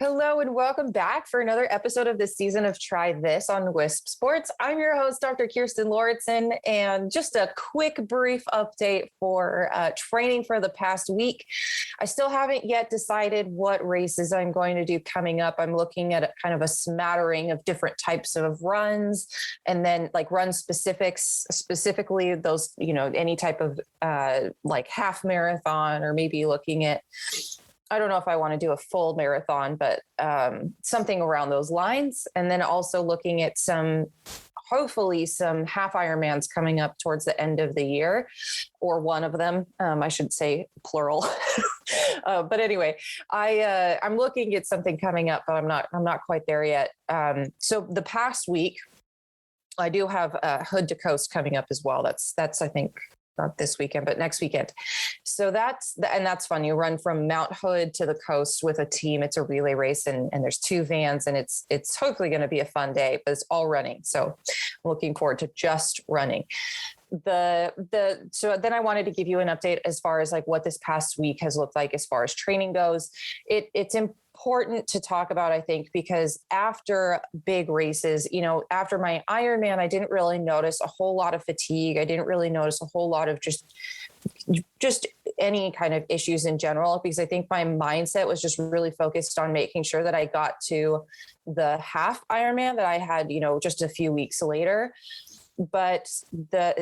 Hello and welcome back for another episode of this season of Try This on Wisp Sports. I'm your host, Dr. Kirstin Lauritsen, and just a quick brief update for training for the past week. I still haven't yet decided what races I'm going to do coming up. I'm looking at kind of a smattering of different types of runs, and then like run specifics, specifically those, any type of like half marathon, or maybe looking at, I don't know if I want to do a full marathon, but something around those lines. And then also looking at hopefully some half Ironmans coming up towards the end of the year, or one of them, I should say plural. But anyway, I'm looking at something coming up, but I'm not quite there yet. So the past week, I do have Hood to Coast coming up as well. That's I think, not this weekend, but next weekend. So that's fun. You run from Mount Hood to the coast with a team. It's a relay race, and there's two vans, and it's hopefully going to be a fun day, but it's all running. So I'm looking forward to just running. So then I wanted to give you an update as far as like what this past week has looked like as far as training goes. It's important to talk about, I think, because after big races, after my Ironman, I didn't really notice a whole lot of fatigue. I didn't really notice a whole lot of just any kind of issues in general, because I think my mindset was just really focused on making sure that I got to the half Ironman that I had, just a few weeks later. But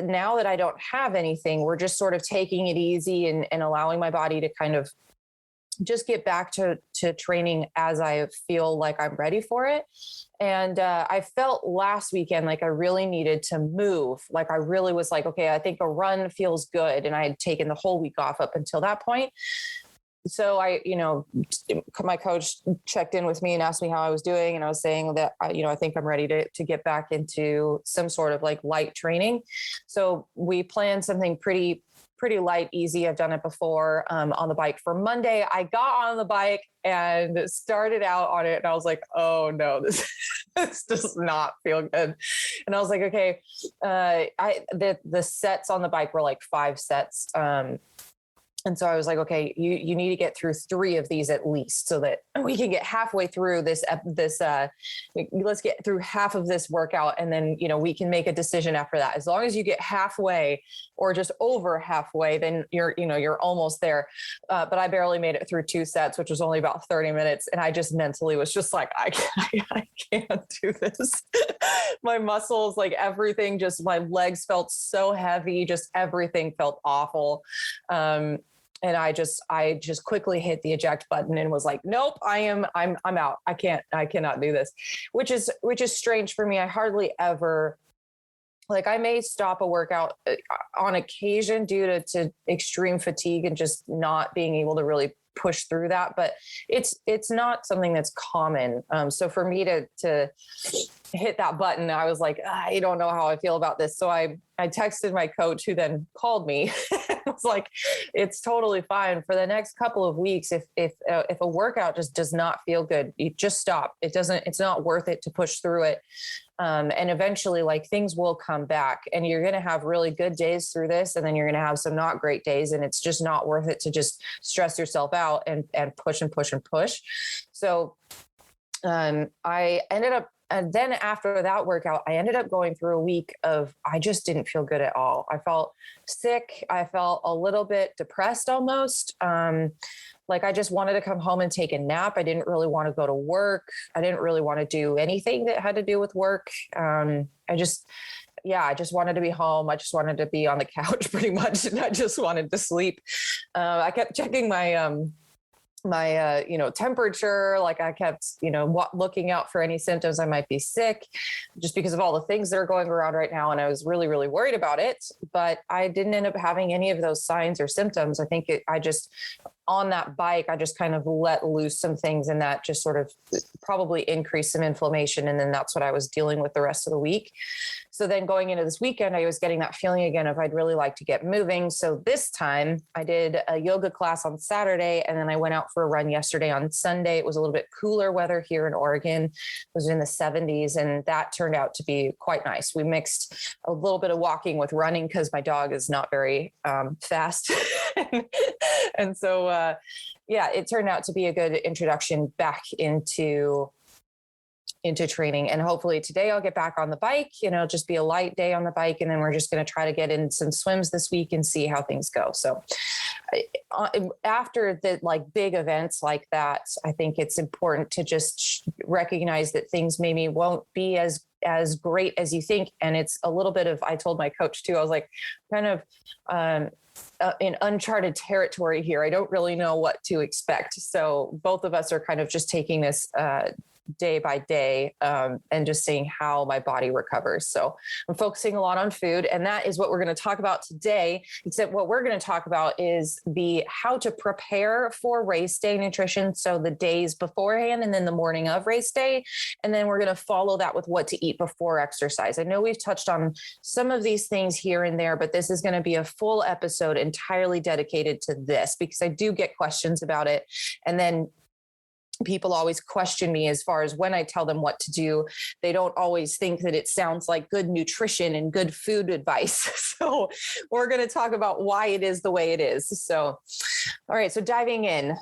now that I don't have anything, we're just sort of taking it easy and allowing my body to kind of just get back to training as I feel like I'm ready for it. And I felt last weekend like I really needed to move. Like I really was like, okay, I think a run feels good. And I had taken the whole week off up until that point. So my coach checked in with me and asked me how I was doing. And I was saying that, I think I'm ready to get back into some sort of like light training. So we planned something pretty light, easy. I've done it before on the bike. For Monday, I got on the bike and started out on it. And I was like, oh no, this does not feel good. And I was like, okay, the sets on the bike were like 5 sets. And so I was like, okay, you need to get through 3 of these at least so that we can get halfway through this, let's get through half of this workout. And then, we can make a decision after that. As long as you get halfway or just over halfway, then you're almost there. But I barely made it through 2 sets, which was only about 30 minutes. And I just mentally was just like, I can't do this. My muscles, like everything, just my legs felt so heavy. Just everything felt awful. And I just quickly hit the eject button and was like, nope, I'm out. I cannot do this, which is strange for me. I hardly ever, like, I may stop a workout on occasion due to extreme fatigue and just not being able to really push through that, but it's not something that's common. So for me to hit that button, I was like, I don't know how I feel about this. So I texted my coach, who then called me. Was like, it's totally fine for the next couple of weeks. If a workout just does not feel good, you just stop. It's not worth it to push through it. And eventually, like, things will come back, and you're going to have really good days through this. And then you're going to have some not great days, and it's just not worth it to just stress yourself out and push and push and push. So, I ended up, and then after that workout, I ended up going through a week of, I just didn't feel good at all. I felt sick. I felt a little bit depressed almost. Like I just wanted to come home and take a nap. I didn't really want to go to work. I didn't really want to do anything that had to do with work. I just wanted to be home. I just wanted to be on the couch pretty much. And I just wanted to sleep. I kept checking my temperature. Like I kept, looking out for any symptoms I might be sick, just because of all the things that are going around right now. And I was really, really worried about it, but I didn't end up having any of those signs or symptoms. I think on that bike, I just kind of let loose some things, and that just sort of probably increased some inflammation. And then that's what I was dealing with the rest of the week. So then going into this weekend, I was getting that feeling again of I'd really like to get moving. So this time I did a yoga class on Saturday, and then I went out for a run yesterday on Sunday. It was a little bit cooler weather here in Oregon. It was in the 70s, and that turned out to be quite nice. We mixed a little bit of walking with running because my dog is not very fast. And so, it turned out to be a good introduction back into training. And hopefully today I'll get back on the bike, just be a light day on the bike. And then we're just going to try to get in some swims this week and see how things go. So after the big events like that, I think it's important to just recognize that things maybe won't be as great as you think. And it's a little bit of, I told my coach too, I was like, kind of, in uncharted territory here. I don't really know what to expect. So both of us are kind of just taking this, day by day, and just seeing how my body recovers. So I'm focusing a lot on food, and that is what we're going to talk about today. Except what we're going to talk about is how to prepare for race day nutrition. So the days beforehand and then the morning of race day. And then we're going to follow that with what to eat before exercise. I know we've touched on some of these things here and there, but this is going to be a full episode entirely dedicated to this because I do get questions about it. And then people always question me as far as when I tell them what to do. They don't always think that it sounds like good nutrition and good food advice. So we're going to talk about why it is the way it is. So, all right. So diving in,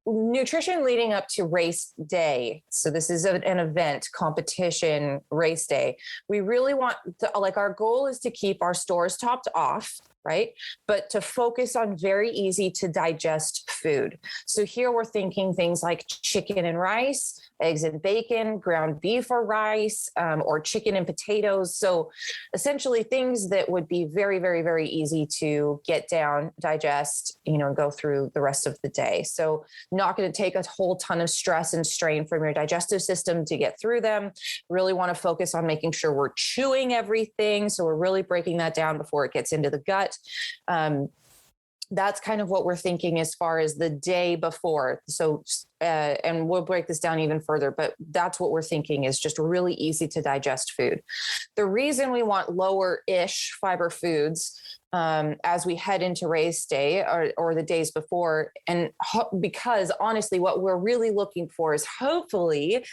nutrition leading up to race day. So this is an event, competition, race day. We really want to, our goal is to keep our stores topped off, right? But to focus on very easy to digest food. So here we're thinking things like chicken and rice, eggs and bacon, ground beef or rice, or chicken and potatoes. So essentially things that would be very, very, very easy to get down, digest, and go through the rest of the day. So not going to take a whole ton of stress and strain from your digestive system to get through them. Really want to focus on making sure we're chewing everything. So we're really breaking that down before it gets into the gut. That's kind of what we're thinking as far as the day before. So, and we'll break this down even further, but that's what we're thinking is just really easy to digest food. The reason we want lower-ish fiber foods as we head into race day or the days before. And because honestly, what we're really looking for is hopefully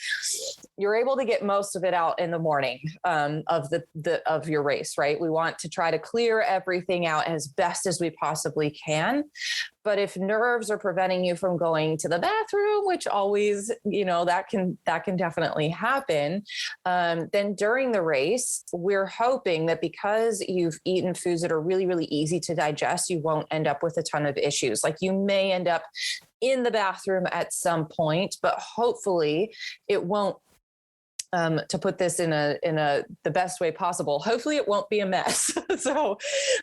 you're able to get most of it out in the morning of your race, right? We want to try to clear everything out as best as we possibly can. But if nerves are preventing you from going to the bathroom, which always, that can definitely happen, then during the race, we're hoping that because you've eaten foods that are really, really easy to digest, you won't end up with a ton of issues. Like you may end up in the bathroom at some point, but hopefully it won't. To put this in the best way possible, hopefully it won't be a mess. So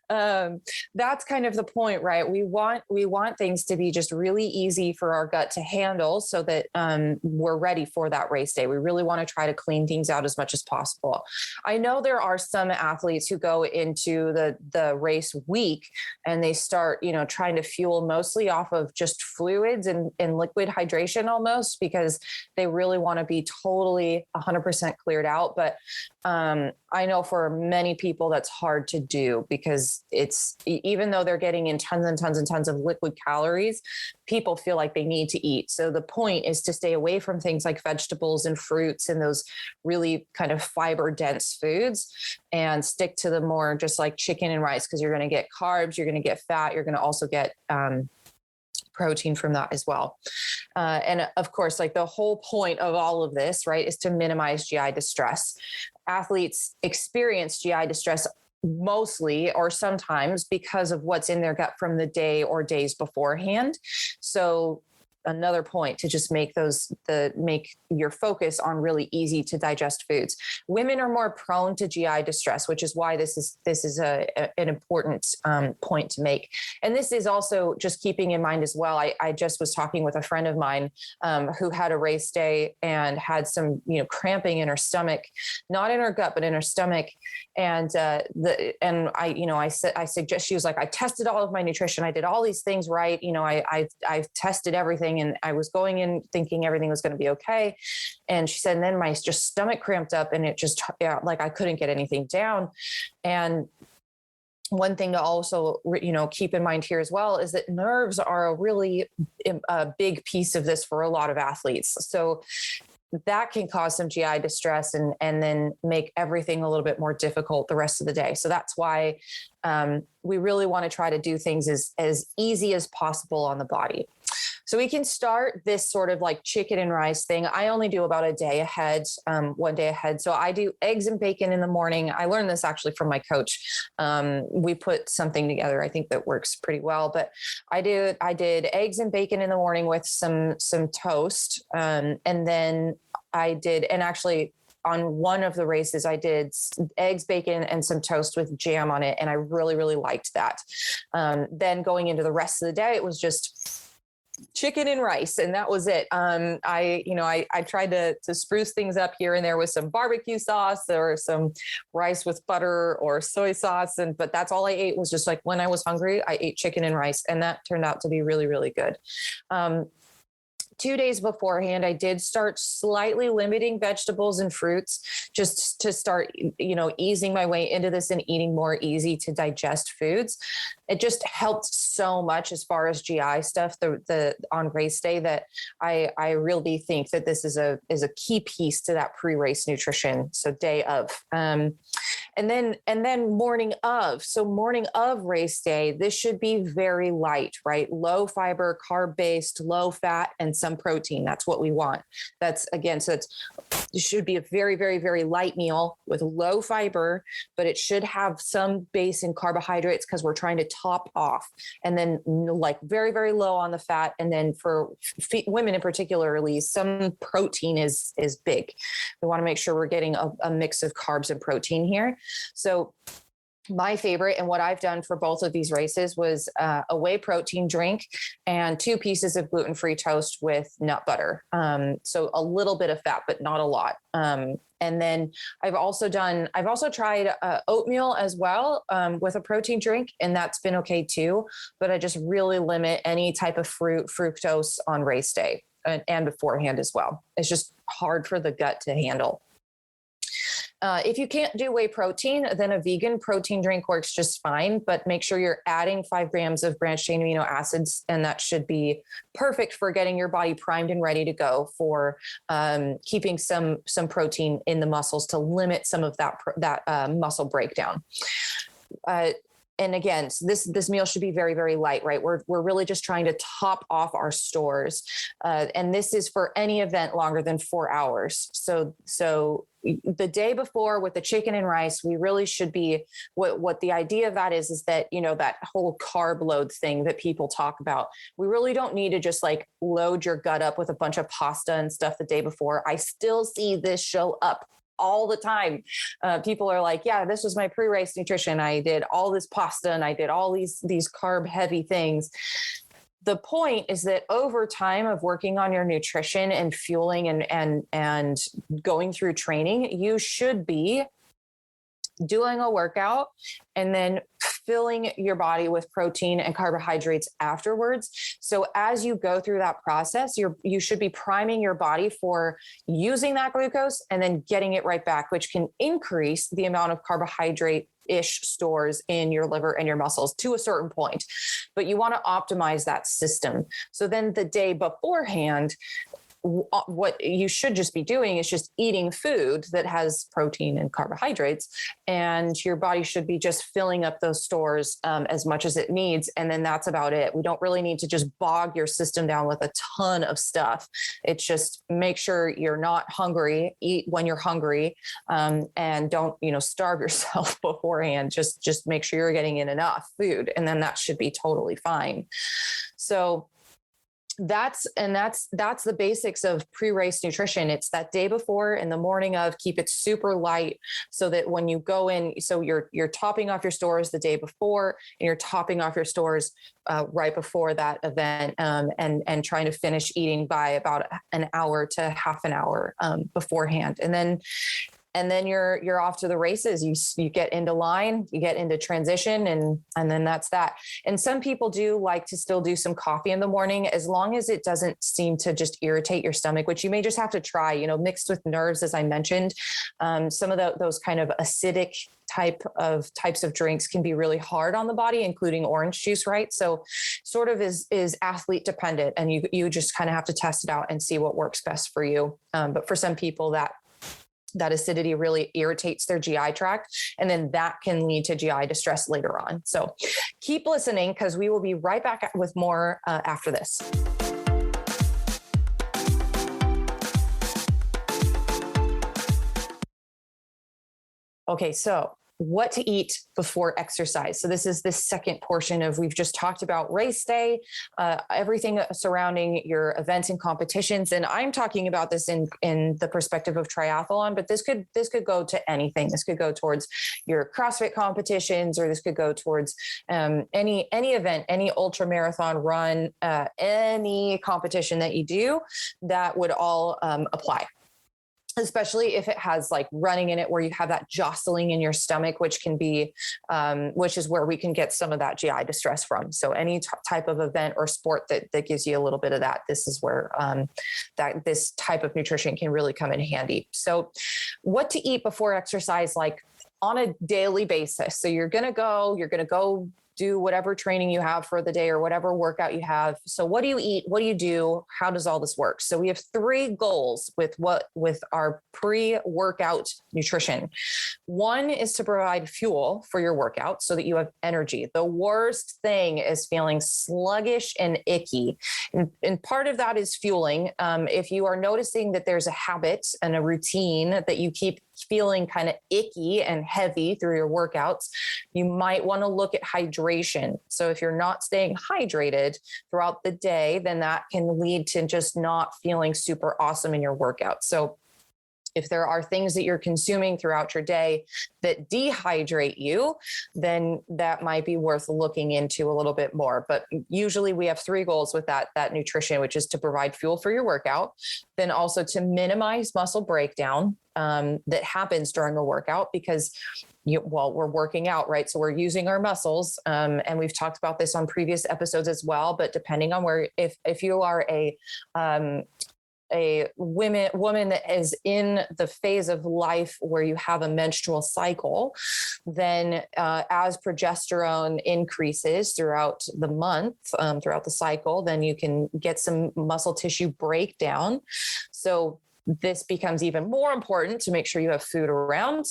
that's kind of the point, right? We want things to be just really easy for our gut to handle so that we're ready for that race day. We really want to try to clean things out as much as possible. I know there are some athletes who go into the race week and they start, trying to fuel mostly off of just fluids and liquid hydration almost because they really want to be totally 100% cleared out. But I know for many people that's hard to do because it's, even though they're getting in tons and tons and tons of liquid calories, people feel like they need to eat. So the point is to stay away from things like vegetables and fruits and those really kind of fiber dense foods and stick to the more just like chicken and rice, because you're going to get carbs, you're going to get fat, you're going to also get protein from that as well. And of course, like the whole point of all of this, right, is to minimize GI distress. Athletes experience GI distress mostly or sometimes because of what's in their gut from the day or days beforehand. So another point to just make your focus on really easy to digest foods. Women are more prone to GI distress, which is why this is an important point to make. And this is also just keeping in mind as well. I just was talking with a friend of mine who had a race day and had some cramping in her stomach, not in her gut, but in her stomach. And I suggest, she was like, I tested all of my nutrition. I did all these things right. I've tested everything. going, and I was going in thinking everything was going to be okay. And she said, and then my just stomach cramped up, and it just, like I couldn't get anything down. And one thing to also, keep in mind here as well is that nerves are a really big piece of this for a lot of athletes. So that can cause some GI distress and then make everything a little bit more difficult the rest of the day. So that's why we really want to try to do things as easy as possible on the body. So we can start this sort of like chicken and rice thing. I only do about a day ahead, 1 day ahead. So I do eggs and bacon in the morning. I learned this actually from my coach. We put something together, I think, that works pretty well. But I did eggs and bacon in the morning with some toast. And then and actually on one of the races, I did eggs, bacon, and some toast with jam on it. And I really, really liked that. Then going into the rest of the day, it was just chicken and rice, and that was it. I tried to spruce things up here and there with some barbecue sauce or some rice with butter or soy sauce, but that's all I ate. Was just like when I was hungry, I ate chicken and rice, and that turned out to be really, really good. 2 days beforehand, I did start slightly limiting vegetables and fruits just to start, easing my way into this and eating more easy to digest foods. It just helped so much as far as GI stuff on race day that I really think that this is a key piece to that pre-race nutrition. So day of, and then morning of. So morning of race day, this should be very light, right? Low fiber, carb-based, low fat, and some protein. That's what we want. It should be a very, very, very light meal with low fiber, but it should have some base in carbohydrates because we're trying to top off, and then like very, very low on the fat. And then for women in particularly, some protein is big. We want to make sure we're getting a mix of carbs and protein here. So my favorite, and what I've done for both of these races, was a whey protein drink and 2 pieces of gluten-free toast with nut butter. So a little bit of fat, but not a lot. And then I've also tried oatmeal as well with a protein drink, and that's been okay too. But I just really limit any type of fructose on race day and beforehand as well. It's just hard for the gut to handle. If you can't do whey protein, then a vegan protein drink works just fine, but make sure you're adding 5 grams of branched chain amino acids. And that should be perfect for getting your body primed and ready to go for keeping some protein in the muscles to limit some of that muscle breakdown. And again, this meal should be very, very light, right? We're really just trying to top off our stores. And this is for any event longer than 4 hours. So the day before with the chicken and rice, we really should be, what the idea of that is that, that whole carb load thing that people talk about, we really don't need to just like load your gut up with a bunch of pasta and stuff the day before. I still see this show up all the time. People are like, yeah, this was my pre-race nutrition. I did all this pasta and I did all these carb heavy things. The point is that over time of working on your nutrition and fueling and going through training, you should be doing a workout and then filling your body with protein and carbohydrates afterwards. So as you go through that process, you should be priming your body for using that glucose and then getting it right back, which can increase the amount of carbohydrate-ish stores in your liver and your muscles to a certain point. But you want to optimize that system. So then the day beforehand, what you should just be doing is just eating food that has protein and carbohydrates, and your body should be just filling up those stores as much as it needs. And then that's about it. We don't really need to just bog your system down with a ton of stuff. It's just make sure you're not hungry, eat when you're hungry, and don't, starve yourself beforehand. Just make sure you're getting in enough food, and then that should be totally fine. So that's the basics of pre-race nutrition. It's that day before and the morning of, keep it super light so that when you go in, so you're topping off your stores the day before and you're topping off your stores right before that event, and trying to finish eating by about an hour to half an hour beforehand. and then you're off to the races. You get into line, you get into transition, and then that's that. And some people do like to still do some coffee in the morning, as long as it doesn't seem to just irritate your stomach, which you may just have to try, mixed with nerves, as I mentioned. Some of those kind of acidic types of drinks can be really hard on the body, including orange juice, right? So sort of is athlete dependent, and you just kind of have to test it out and see what works best for you. But for some people, that acidity really irritates their GI tract, and then that can lead to GI distress later on. So keep listening, because we will be right back with more after this. Okay, so what to eat before exercise. So this is the second portion of, we've just talked about race day, everything surrounding your events and competitions. And I'm talking about this in the perspective of triathlon, but this could go to anything. This could go towards your CrossFit competitions, or this could go towards any event, any ultra marathon run, any competition that you do, that would all apply. Especially if it has like running in it, where you have that jostling in your stomach, which can be, which is where we can get some of that GI distress from. So any type of event or sport that gives you a little bit of that, this is where that this type of nutrition can really come in handy. So what to eat before exercise, like on a daily basis. So you're going to go do whatever training you have for the day, or whatever workout you have. So what do you eat? What do you do? How does all this work? So we have 3 goals with our pre-workout nutrition. One is to provide fuel for your workout so that you have energy. The worst thing is feeling sluggish and icky. And part of that is fueling. If you are noticing that there's a habit and a routine that you keep feeling kind of icky and heavy through your workouts, you might want to look at hydration. So if you're not staying hydrated throughout the day, then that can lead to just not feeling super awesome in your workout. So if there are things that you're consuming throughout your day that dehydrate you, then that might be worth looking into a little bit more. But usually we have 3 goals with that nutrition, which is to provide fuel for your workout, then also to minimize muscle breakdown that happens during a workout, because we're working out, right? So we're using our muscles. And we've talked about this on previous episodes as well, but depending on where, if you are a woman that is in the phase of life where you have a menstrual cycle, then as progesterone increases throughout the month, throughout the cycle, then you can get some muscle tissue breakdown. So this becomes even more important to make sure you have food around.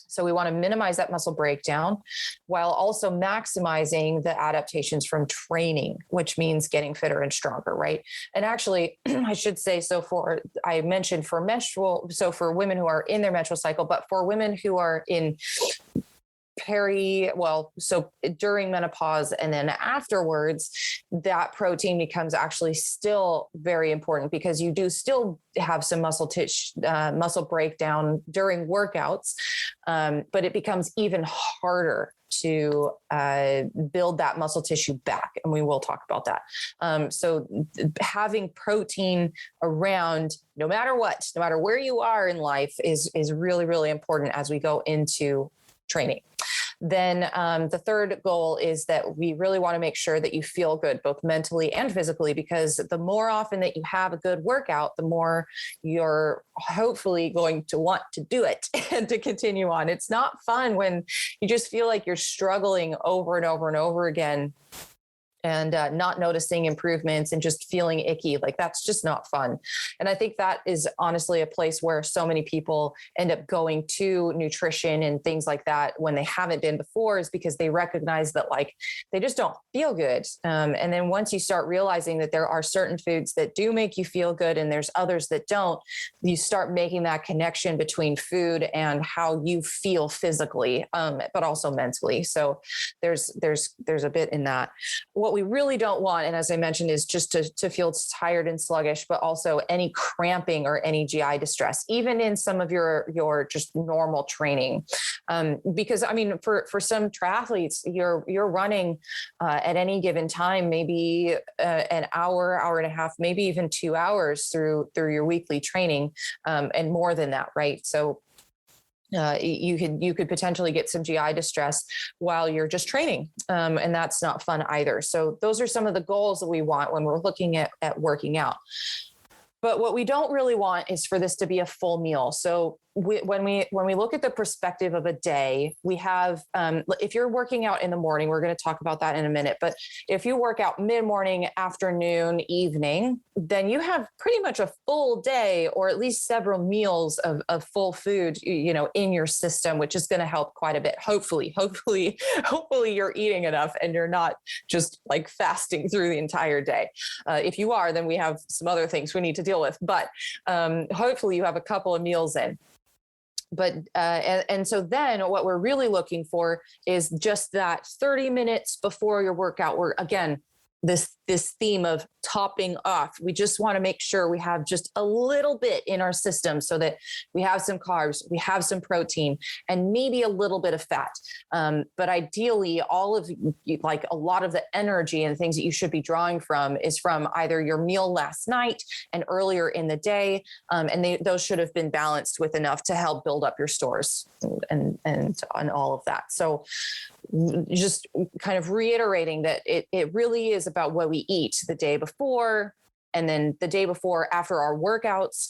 So we want to minimize that muscle breakdown while also maximizing the adaptations from training, which means getting fitter and stronger, right? And actually, I should say, I mentioned for menstrual, so for women who are in their menstrual cycle, but for women who are in so during menopause and then afterwards, that protein becomes actually still very important, because you do still have some muscle breakdown during workouts, but it becomes even harder to build that muscle tissue back. And we will talk about that. So having protein around, no matter where you are in life, is really, really important as we go into training. Then the third goal is that we really want to make sure that you feel good, both mentally and physically, because the more often that you have a good workout, the more you're hopefully going to want to do it and to continue on. It's not fun when you just feel like you're struggling over and over and over again, and not noticing improvements and just feeling icky. Like, that's just not fun. And I think that is honestly a place where so many people end up going to nutrition and things like that when they haven't been before, is because they recognize that they just don't feel good. And then once you start realizing that there are certain foods that do make you feel good and there's others that don't, you start making that connection between food and how you feel physically, but also mentally. So there's a bit in that. What we really don't want, and as I mentioned, is just to feel tired and sluggish, but also any cramping or any GI distress, even in some of your just normal training. Because I mean, for some triathletes, you're running at any given time, maybe an hour and a half, maybe even 2 hours through your weekly training, and more than that, right? So you could potentially get some GI distress while you're just training. And that's not fun either. So those are some of the goals that we want when we're looking at working out. But what we don't really want is for this to be a full meal. So when we look at the perspective of a day, we have, if you're working out in the morning, we're going to talk about that in a minute, but if you work out mid-morning, afternoon, evening, then you have pretty much a full day, or at least several meals of full food, in your system, which is going to help quite a bit. Hopefully you're eating enough and you're not just like fasting through the entire day. If you are, then we have some other things we need to deal with, but hopefully you have a couple of meals in. But, and so then what we're really looking for is just that 30 minutes before your workout, where again, this theme of topping off. We just want to make sure we have just a little bit in our system so that we have some carbs, we have some protein, and maybe a little bit of fat. But ideally, all of like a lot of the energy and things that you should be drawing from is from either your meal last night and earlier in the day. And those should have been balanced with enough to help build up your stores and all of that. So just kind of reiterating that it really is about what we eat the day before, and then the day before after our workouts.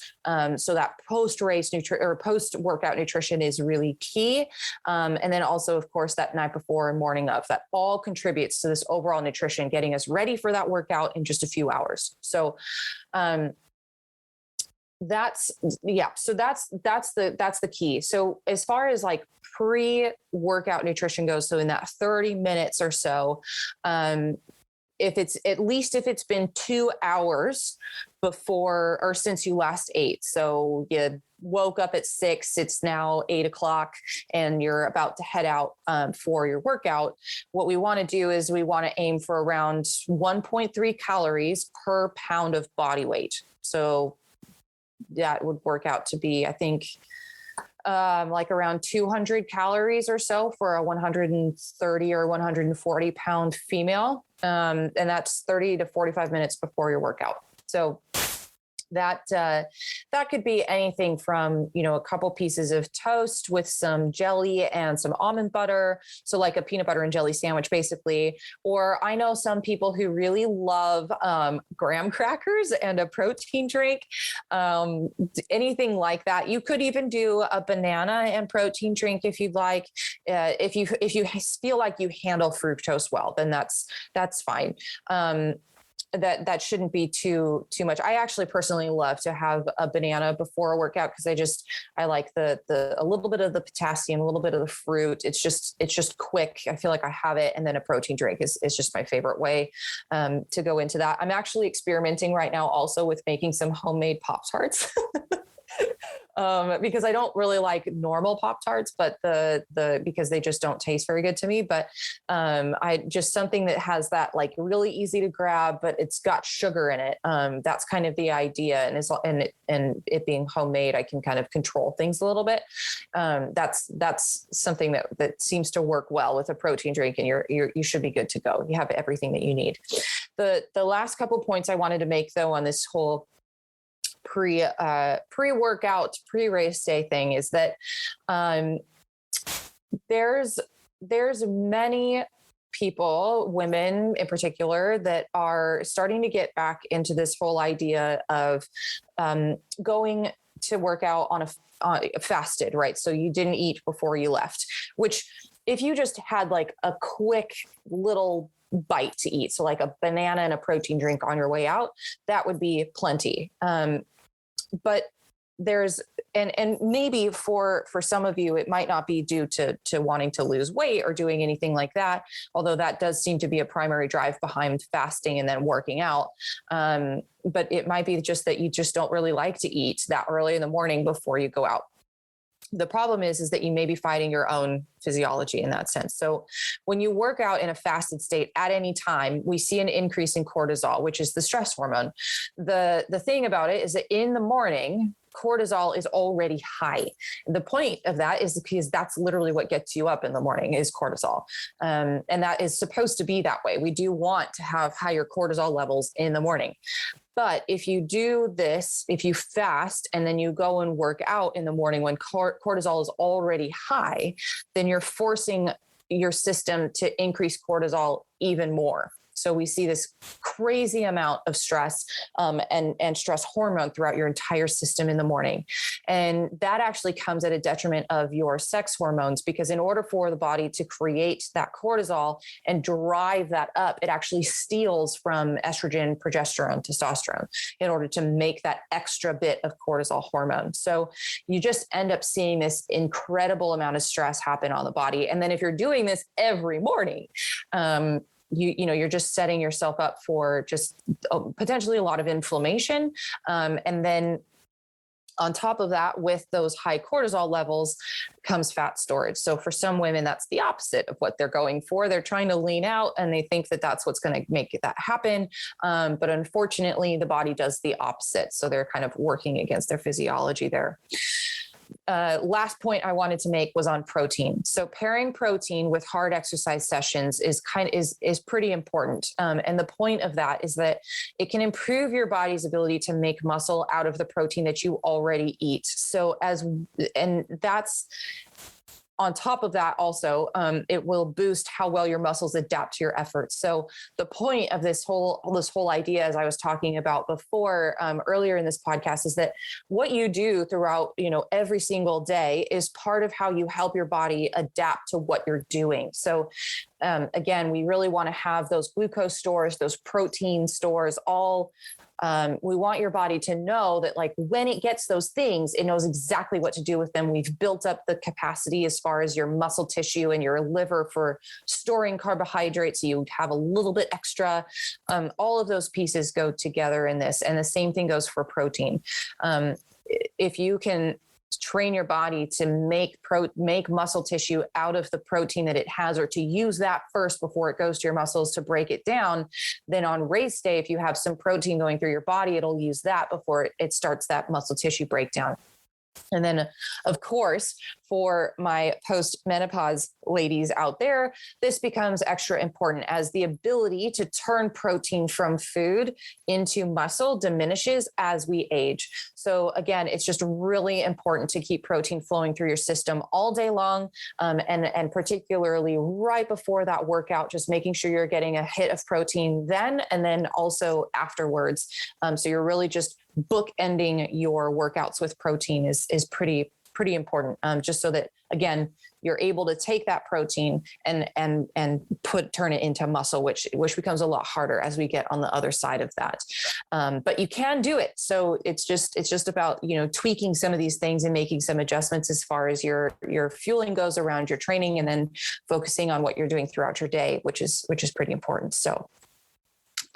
So that post-race or post-workout nutrition is really key. And then also, of course, that night before and morning of, that all contributes to this overall nutrition, getting us ready for that workout in just a few hours. So, that's the key. So as far as like pre-workout nutrition goes, so in that 30 minutes or so, if it's been 2 hours before or since you last ate. So you woke up at 6, it's now 8:00 and you're about to head out for your workout. What we want to do is we want to aim for around 1.3 calories per pound of body weight. So that would work out to be, I think, like around 200 calories or so for a 130 or 140 pound female. And that's 30 to 45 minutes before your workout. So that could be anything from, a couple pieces of toast with some jelly and some almond butter. So like a peanut butter and jelly sandwich, basically. Or I know some people who really love graham crackers and a protein drink, anything like that. You could even do a banana and protein drink if you'd like. If you feel like you handle fructose well, then that's fine. That shouldn't be too much. I actually personally love to have a banana before a workout because I like a little bit of the potassium, a little bit of the fruit. It's just quick. I feel like I have it. And then a protein drink is just my favorite way to go into that. I'm actually experimenting right now also with making some homemade Pop-Tarts. Because I don't really like normal Pop-Tarts, but because they just don't taste very good to me. But I just something that has that like really easy to grab, but it's got sugar in it. That's kind of the idea, and it being homemade, I can kind of control things a little bit. That's something that seems to work well with a protein drink, and you should be good to go. You have everything that you need. The last couple points I wanted to make though on this whole pre-workout, pre-race day thing is that there's many people, women in particular, that are starting to get back into this whole idea of going to work out on a fasted, right? So you didn't eat before you left, which if you just had like a quick little bite to eat, so like a banana and a protein drink on your way out, that would be plenty. But there's, and maybe for some of you, it might not be due to wanting to lose weight or doing anything like that, although that does seem to be a primary drive behind fasting and then working out. But it might be just that you just don't really like to eat that early in the morning before you go out. The problem is that you may be fighting your own physiology in that sense. So when you work out in a fasted state at any time, we see an increase in cortisol, which is the stress hormone. The thing about it is that in the morning, cortisol is already high. The point of that is because that's literally what gets you up in the morning is cortisol. And that is supposed to be that way. We do want to have higher cortisol levels in the morning. But if you do this, if you fast and then you go and work out in the morning when cortisol is already high, then you're forcing your system to increase cortisol even more. So we see this crazy amount of stress and stress hormone throughout your entire system in the morning. And that actually comes at a detriment of your sex hormones, because in order for the body to create that cortisol and drive that up, it actually steals from estrogen, progesterone, testosterone in order to make that extra bit of cortisol hormone. So you just end up seeing this incredible amount of stress happen on the body. And then if you're doing this every morning, you're just setting yourself up for just potentially a lot of inflammation. And then on top of that, with those high cortisol levels comes fat storage. So for some women, that's the opposite of what they're going for. They're trying to lean out and they think that that's what's going to make that happen. But unfortunately, the body does the opposite. So they're kind of working against their physiology there. Last point I wanted to make was on protein. So pairing protein with hard exercise sessions is pretty important. And the point of that is that it can improve your body's ability to make muscle out of the protein that you already eat. And that's on top of that also, it will boost how well your muscles adapt to your efforts. So the point of this whole idea, as I was talking about before, earlier in this podcast, is that what you do throughout, every single day is part of how you help your body adapt to what you're doing. So again, we really want to have those glucose stores, those protein stores, we want your body to know that when it gets those things, it knows exactly what to do with them. We've built up the capacity as far as your muscle tissue and your liver for storing carbohydrates. So you have a little bit extra. All of those pieces go together in this. And the same thing goes for protein. If you can train your body to make muscle tissue out of the protein that it has, or to use that first before it goes to your muscles to break it down, then on race day, if you have some protein going through your body, it'll use that before it starts that muscle tissue breakdown. And then, of course, for my post-menopause ladies out there, this becomes extra important as the ability to turn protein from food into muscle diminishes as we age. So again, it's just really important to keep protein flowing through your system all day long, and particularly right before that workout, just making sure you're getting a hit of protein then and then also afterwards. So you're really just bookending your workouts with protein is pretty important, just so that, again, you're able to take that protein and turn it into muscle, which becomes a lot harder as we get on the other side of that. But you can do it. So it's just about, tweaking some of these things and making some adjustments as far as your fueling goes around your training, and then focusing on what you're doing throughout your day, which is pretty important. So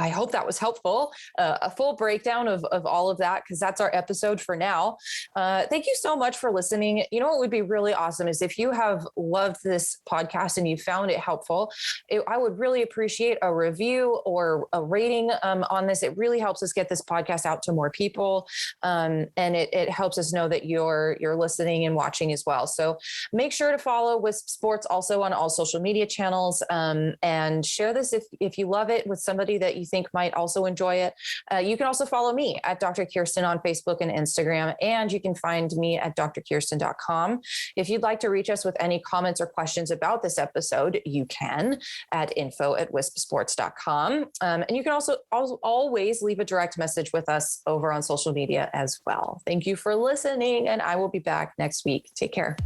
I hope that was helpful. A full breakdown of all of that, because that's our episode for now. Thank you so much for listening. What would be really awesome is if you have loved this podcast and you found it helpful, I would really appreciate a review or a rating on this. It really helps us get this podcast out to more people. And it helps us know that you're listening and watching as well. So make sure to follow Wisp Sports also on all social media channels, and share this if you love it with somebody that you think might also enjoy it. You can also follow me at Dr. Kirstin on Facebook and Instagram, and you can find me at drkirstin.com. If you'd like to reach us with any comments or questions about this episode, you can at info@wispsports.com. And you can also always leave a direct message with us over on social media as well. Thank you for listening, and I will be back next week. Take care.